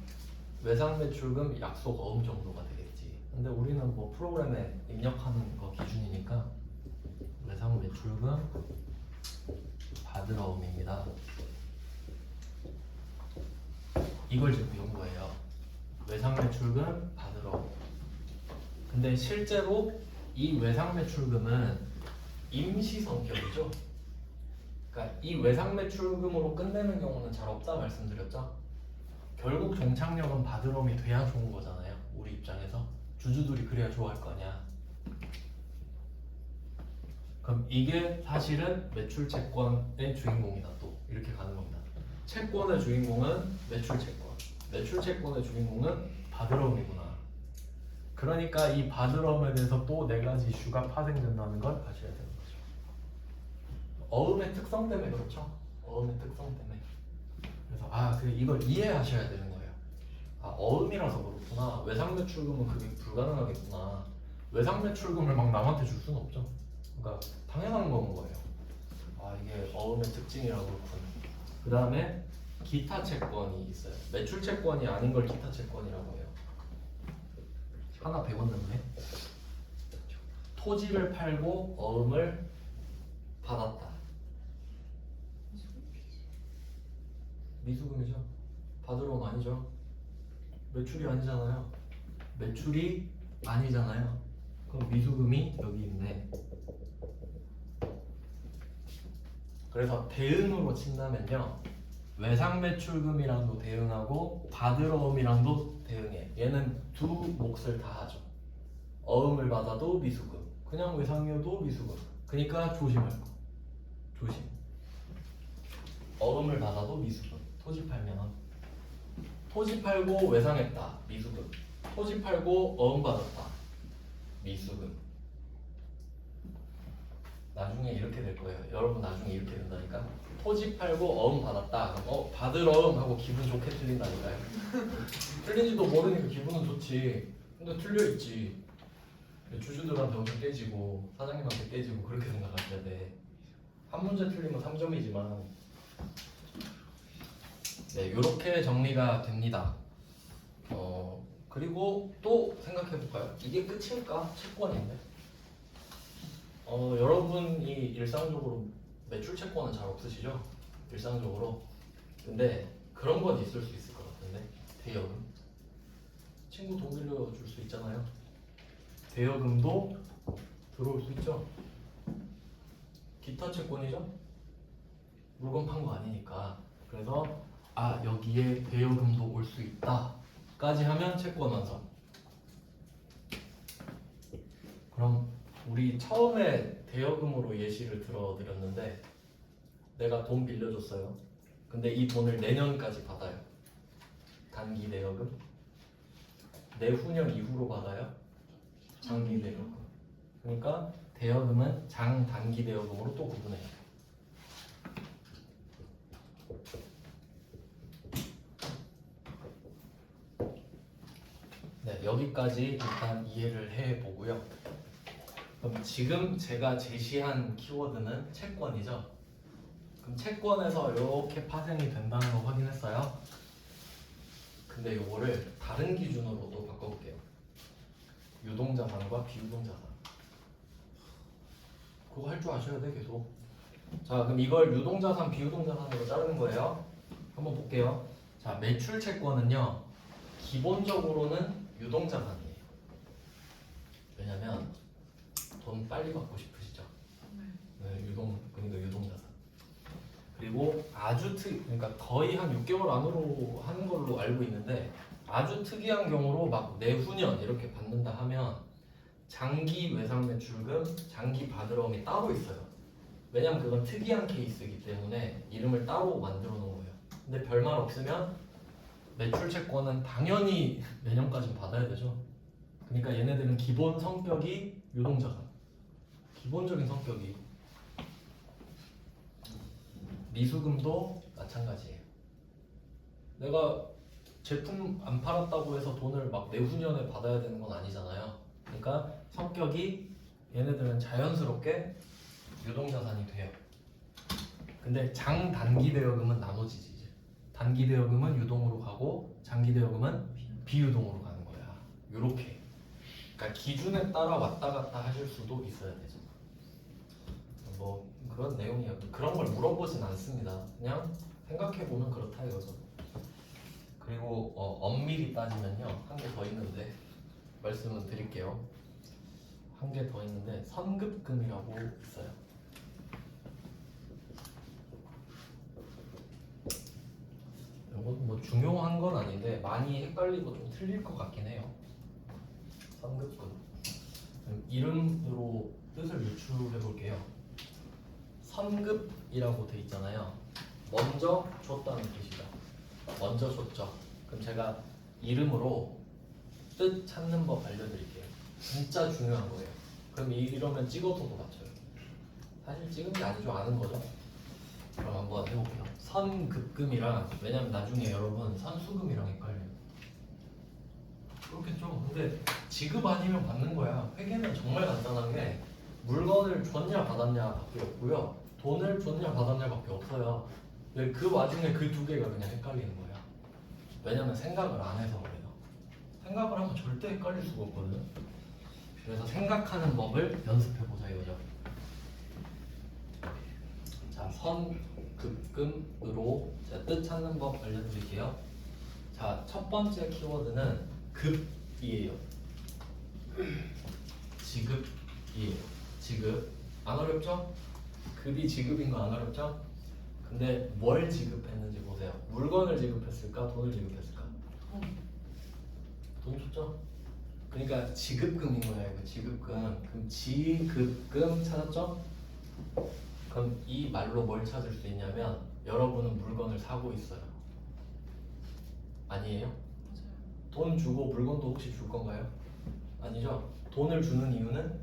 외상 매출금 약속 어음 정도가 되겠지. 근데 우리는 뭐 프로그램에 입력하는 거 기준이니까 외상 매출금 받으러 어음입니다. 이걸 지금 배운 거예요. 외상 매출금 받으러 어음. 근데 실제로 이 외상 매출금은 임시 성격이죠. 그러니까 이 외상 매출금으로 끝내는 경우는 잘 없다 말씀드렸죠. 결국 종착역은 받으러움이 돼야 좋은 거잖아요. 우리 입장에서 주주들이 그래야 좋아할 거 아니야. 그럼 이게 사실은 매출 채권의 주인공이다. 또 이렇게 가는 겁니다. 채권의 주인공은 매출 채권, 매출 채권의 주인공은 받으러움이구나. 그러니까 이 받으러움에 대해서 또 4가지 이슈가 파생된다는 걸 아셔야 되는 거죠. 어음의 특성 때문에 그렇죠. 어음의 특성 때문에. 그래서 이걸 이해하셔야 되는 거예요. 어음이라서 그렇구나. 외상 매출금은 그게 불가능하겠구나. 외상 매출금을 막 남한테 줄 수는 없죠. 그러니까 당연한 건 거예요. 이게 어음의 특징이라고 그렇군. 그 다음에 기타 채권이 있어요. 매출 채권이 아닌 걸 기타 채권이라고 해요. 하나 배웠는데 토지를 팔고 어음을 받았다. 미수금이죠. 받으러 아니죠. 매출이 아니잖아요. 매출이 아니잖아요. 그럼 미수금이 여기 있네. 그래서 대응으로 친다면요, 외상 매출금이랑도 대응하고 받으러 어음이랑도 대응해. 얘는 두 몫을 다 하죠. 어음을 받아도 미수금, 그냥 외상이어도 미수금. 그러니까 조심할 거. 조심. 어음을 받아도 미수금. 토지 팔면 토지 팔고 외상했다. 미수금. 토지 팔고 어음 받았다. 미수금. 나중에 이렇게 될 거예요. 여러분 나중에 이렇게 된다니까. 토지 팔고 어음 받았다. 받을 어음 하고 기분 좋게 틀린다니까요. 틀린지도 모르니까 기분은 좋지. 근데 틀려있지. 주주들한테 엄청 깨지고 사장님한테 깨지고 그렇게 생각하셔야 돼. 한 문제 틀리면 3점이지만 네, 이렇게 정리가 됩니다. 그리고 또 생각해볼까요? 이게 끝일까? 채권인데 여러분이 일상적으로 매출 채권은 잘 없으시죠? 일상적으로. 근데 그런 건 있을 수 있을 것 같은데 대여금. 친구 돈 빌려줄 수 있잖아요. 대여금도 들어올 수 있죠. 기타 채권이죠. 물건 판 거 아니니까. 그래서 여기에 대여금도 올 수 있다까지 하면 채권 완성. 그럼 우리 처음에 대여금으로 예시를 들어드렸는데 내가 돈 빌려줬어요. 근데 이 돈을 내년까지 받아요. 단기 대여금. 내후년 이후로 받아요. 장기 대여금. 그러니까 대여금은 장단기 대여금으로 또 구분해요. 네, 여기까지 일단 이해를 해보고요. 그럼 지금 제가 제시한 키워드는 채권이죠. 그럼 채권에서 이렇게 파생이 된다는 거 확인했어요. 근데 이거를 다른 기준으로도 바꿔볼게요. 유동자산과 비유동자산. 그거 할 줄 아셔야 돼 계속. 자, 그럼 이걸 유동자산, 비유동자산으로 자르는 거예요. 한번 볼게요. 자, 매출 채권은요 기본적으로는 유동자산이에요. 왜냐면 돈 빨리 받고 싶으시죠? 네, 그러니까 유동자산. 그리고 그러니까 거의 한 6개월 안으로 하는 걸로 알고 있는데 아주 특이한 경우로 막 내후년 이렇게 받는다 하면 장기 외상 매출금, 장기 바드러움이 따로 있어요. 왜냐면 그건 특이한 케이스이기 때문에 이름을 따로 만들어 놓은 거예요. 근데 별말 없으면 매출 채권은 당연히 내년까지 받아야 되죠. 그러니까 얘네들은 기본 성격이 유동자산. 기본적인 성격이. 미수금도 마찬가지예요. 내가 제품 안 팔았다고 해서 돈을 막 내후년에 받아야 되는 건 아니잖아요. 그러니까 성격이 얘네들은 자연스럽게 유동자산이 돼요. 근데 장단기 대여금은 나눠지지. 이제. 단기 대여금은 유동으로 가고 장기 대여금은 비유동으로 가는 거야. 요렇게. 그러니까 기준에 따라 왔다 갔다 하실 수도 있어야 되죠. 뭐 그런 내용이에요. 그런 걸 물어보진 않습니다. 그냥 생각해보면 그렇다 이거죠. 그리고 엄밀히 따지면요 한 개 더 있는데 말씀을 드릴게요. 한 개 더 있는데 선급금이라고 있어요. 이건 뭐 중요한 건 아닌데 많이 헷갈리고 좀 틀릴 것 같긴 해요. 선급금. 이름으로 뜻을 유추해 볼게요. 선급이라고 돼 있잖아요. 먼저 줬다는 뜻이죠. 먼저 줬죠. 그럼 제가 이름으로 뜻 찾는 법 알려드릴게요. 진짜 중요한 거예요. 그럼 이러면 찍어서도 맞춰요. 사실 찍은 게 아니죠. 아는 거죠. 그럼 한번 해볼게요. 선급금이랑, 왜냐면 나중에 여러분 선수금이랑 헷갈려요. 그렇겠죠. 근데 지급 아니면 받는 거야. 회계는 정말 간단한 게 물건을 줬냐 받았냐 밖에 없고요. 돈을 줬냐 받았냐 밖에 없어요. 근데 그 와중에 그 두 개가 그냥 헷갈리는 거야. 왜냐면 생각을 안 해서 그래요. 생각을 하면 절대 헷갈릴 수가 없거든요. 그래서 생각하는 법을 연습해보자 이거죠. 자, 선급금으로 제가 뜻 찾는 법 알려드릴게요. 자, 첫 번째 키워드는 급이에요. 지급이에요. 지급. 안 어렵죠? 급이 지급인 거 안 어렵죠? 근데 뭘 지급했는지 보세요. 물건을 지급했을까? 돈을 지급했을까? 돈 줬죠? 그러니까 지급금인 거야 이거. 지급금. 그럼 지급금 찾았죠? 그럼 이 말로 뭘 찾을 수 있냐면 여러분은 물건을 사고 있어요. 아니에요? 맞아요. 돈 주고 물건도 혹시 줄 건가요? 아니죠? 돈을 주는 이유는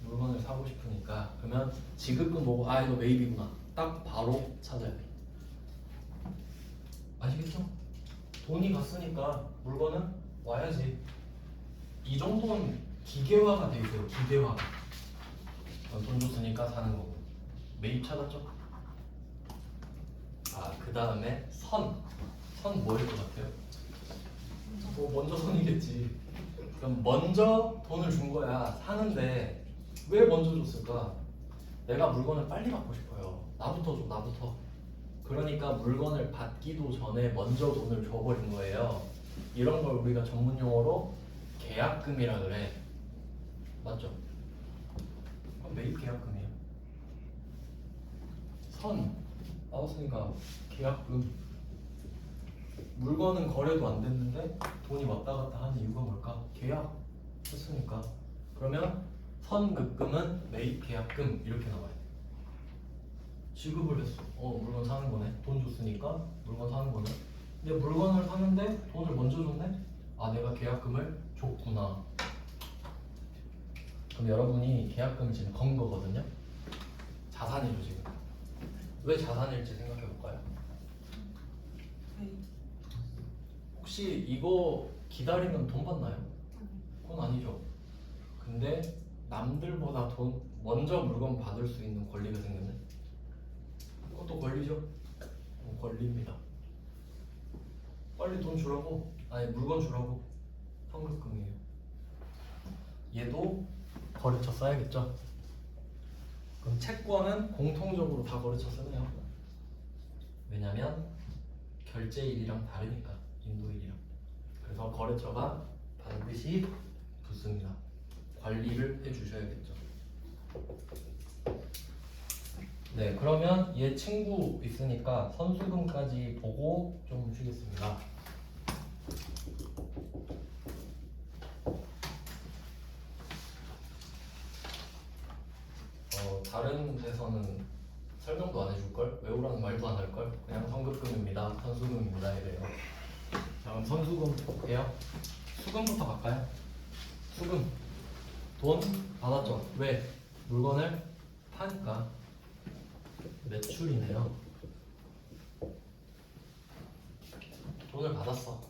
물건을 사고 싶으니까. 그러면 지급금 보고 이거 매입이구나 딱 바로 찾아야 돼. 아시겠죠? 돈이 갔으니까 물건은 와야지. 이 정도는 기계화가 돼 있어요. 기계화가. 돈 줬으니까 사는 거고. 매입 찾았죠? 그 다음에 선 뭐일 것 같아요? 먼저 선이겠지. 그럼 먼저 돈을 준 거야. 사는데 왜 먼저 줬을까? 내가 물건을 빨리 받고 싶어요. 나부터 줘, 나부터. 그러니까 물건을 받기도 전에 먼저 돈을 줘버린 거예요. 이런 걸 우리가 전문 용어로 계약금이라 그래. 맞죠? 그럼 매입 계약금이에요. 선 나왔으니까 계약금. 물건은 거래도 안 됐는데 돈이 왔다 갔다 하는 이유가 뭘까? 계약 했으니까. 그러면 선급금은 매입 계약금 이렇게 나와요. 지급을 했어. 물건 사는 거네. 돈 줬으니까 물건 사는 거네. 근데 물건을 사는데 돈을 먼저 줬네? 아, 내가 계약금을 줬구나. 그럼 여러분이 계약금을 지금 건 거거든요. 자산이죠 지금. 왜 자산일지 생각해 볼까요? 네. 혹시 이거 기다리면 돈 받나요? 그건 아니죠. 근데 남들보다 돈 먼저 물건 받을 수 있는 권리가 생겼네. 그것도 권리죠. 권리입니다. 빨리 돈 주라고. 아니 물건 주라고. 현금이에요. 얘도 거래처 써야겠죠. 그럼 채권은 공통적으로 다 거래처 쓰네요. 왜냐면 결제일이랑 다르니까. 인도일이랑. 그래서 거래처가 반드시 붙습니다. 관리를 해주셔야겠죠. 네, 그러면 얘 친구 있으니까 선수금까지 보고 좀 쉬겠습니다. 다른 데서는 설명도 안 해줄걸? 외우라는 말도 안 할걸? 그냥 선급금입니다, 선수금입니다 이래요. 자, 그럼 선수금 볼게요. 수금부터 갈까요? 수금. 돈 받았죠? 왜? 물건을 파니까. 매출이네요. 돈을 받았어.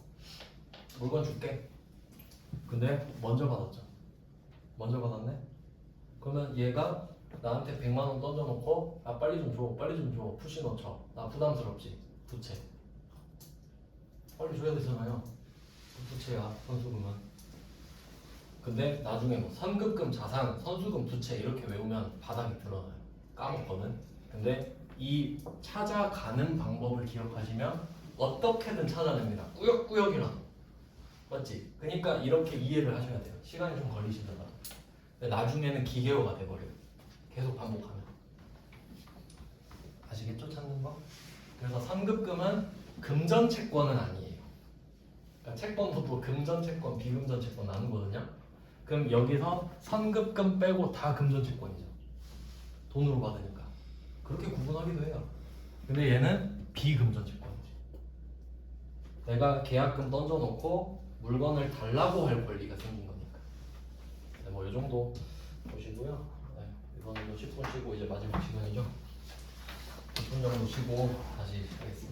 물건 줄게. 근데 먼저 받았죠. 먼저 받았네? 그러면 얘가 나한테 100만 원 던져놓고 아 빨리 좀 줘, 빨리 좀 줘, 푸시 넣쳐. 나 부담스럽지? 부채. 빨리 줘야 되잖아요. 부채야, 선수금은. 근데 나중에 뭐 선급금, 자산, 선수금, 부채 이렇게 외우면 바닥이 드러나요. 까먹거든. 근데 이 찾아가는 방법을 기억하시면 어떻게든 찾아냅니다. 꾸역꾸역이라도. 맞지? 그러니까 이렇게 이해를 하셔야 돼요. 시간이 좀 걸리시더라도. 근데 나중에는 기계어가 돼버려요. 계속 반복하면. 아시겠죠? 찾는 거? 그래서 선급금은 금전 채권은 아니에요. 그러니까 채권도 금전 채권, 비금전 채권 나누거든요. 그럼 여기서 선급금 빼고 다 금전 채권이죠. 돈으로 받으니까. 그렇게 구분하기도 해요. 근데 얘는 비금전 채권이지. 내가 계약금 던져놓고 물건을 달라고 할 권리가 생긴 거니까. 네, 뭐 이 정도 보시고요. 네, 이번에도 10분 쉬고 이제 마지막 시간이죠. 10분 정도 쉬고 다시 하겠습니다.